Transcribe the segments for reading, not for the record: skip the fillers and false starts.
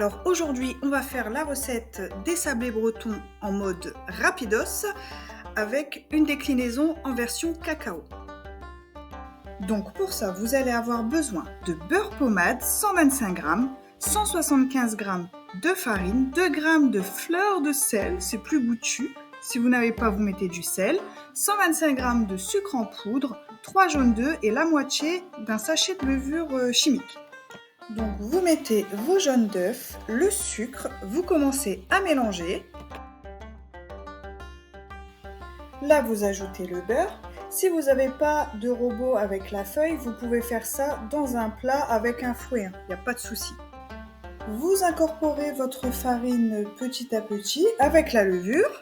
Alors aujourd'hui, on va faire la recette des sablés bretons en mode rapidos avec une déclinaison en version cacao. Donc pour ça, vous allez avoir besoin de beurre pommade 125 g, 175 g de farine, 2 g de fleur de sel, c'est plus goûtu. Si vous n'avez pas, vous mettez du sel, 125 g de sucre en poudre, 3 jaunes d'œufs et la moitié d'un sachet de levure chimique. Donc vous mettez vos jaunes d'œufs, le sucre, vous commencez à mélanger. Là vous ajoutez le beurre. Si vous n'avez pas de robot avec la feuille, vous pouvez faire ça dans un plat avec un fouet, il n'y a pas de souci. Vous incorporez votre farine petit à petit avec la levure.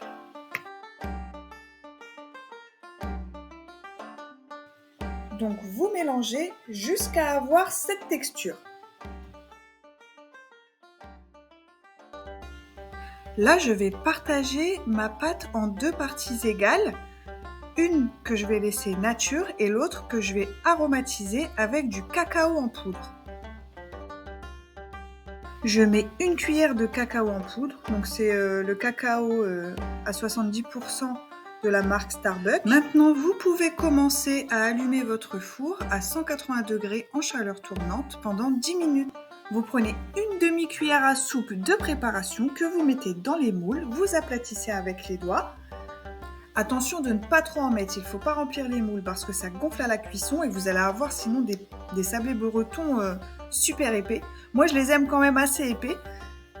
Donc vous mélangez jusqu'à avoir cette texture. Là, je vais partager ma pâte en deux parties égales. Une que je vais laisser nature et l'autre que je vais aromatiser avec du cacao en poudre. Je mets une cuillère de cacao en poudre, donc c'est le cacao à 70% de la marque Starbucks. Maintenant, vous pouvez commencer à allumer votre four à 180 degrés en chaleur tournante pendant 10 minutes. Vous prenez une demi-cuillère à soupe de préparation que vous mettez dans les moules, vous aplatissez avec les doigts. Attention de ne pas trop en mettre, il ne faut pas remplir les moules parce que ça gonfle à la cuisson et vous allez avoir sinon des sablés bretons super épais. Moi je les aime quand même assez épais.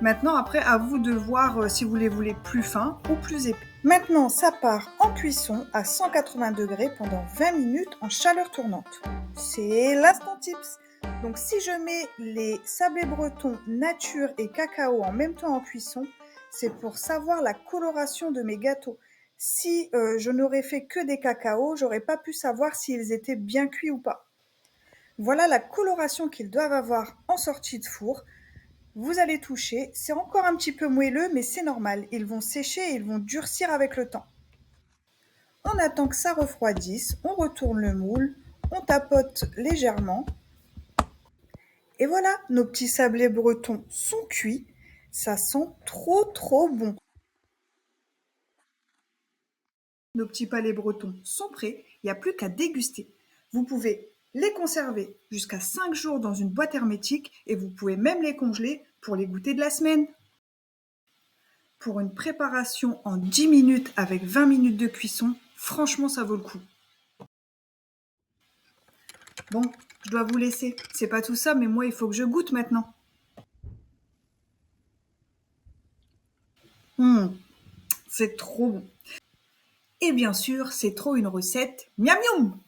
Maintenant après à vous de voir si vous les voulez plus fins ou plus épais. Maintenant ça part en cuisson à 180 degrés pendant 20 minutes en chaleur tournante. C'est l'instant tips. Donc si je mets les sablés bretons nature et cacao en même temps en cuisson, c'est pour savoir la coloration de mes gâteaux. Si je n'aurais fait que des cacaos, j'aurais pas pu savoir s'ils étaient bien cuits ou pas. Voilà la coloration qu'ils doivent avoir en sortie de four. Vous allez toucher, c'est encore un petit peu moelleux, mais c'est normal. Ils vont sécher et ils vont durcir avec le temps. On attend que ça refroidisse, on retourne le moule, on tapote légèrement. Et voilà, nos petits sablés bretons sont cuits. Ça sent trop bon. Nos petits palets bretons sont prêts, il n'y a plus qu'à déguster. Vous pouvez les conserver jusqu'à 5 jours dans une boîte hermétique et vous pouvez même les congeler pour les goûter de la semaine. Pour une préparation en 10 minutes avec 20 minutes de cuisson, franchement ça vaut le coup. Bon, je dois vous laisser. C'est pas tout ça, mais moi il faut que je goûte maintenant. C'est trop bon. Et bien sûr, c'est trop une recette miam miam.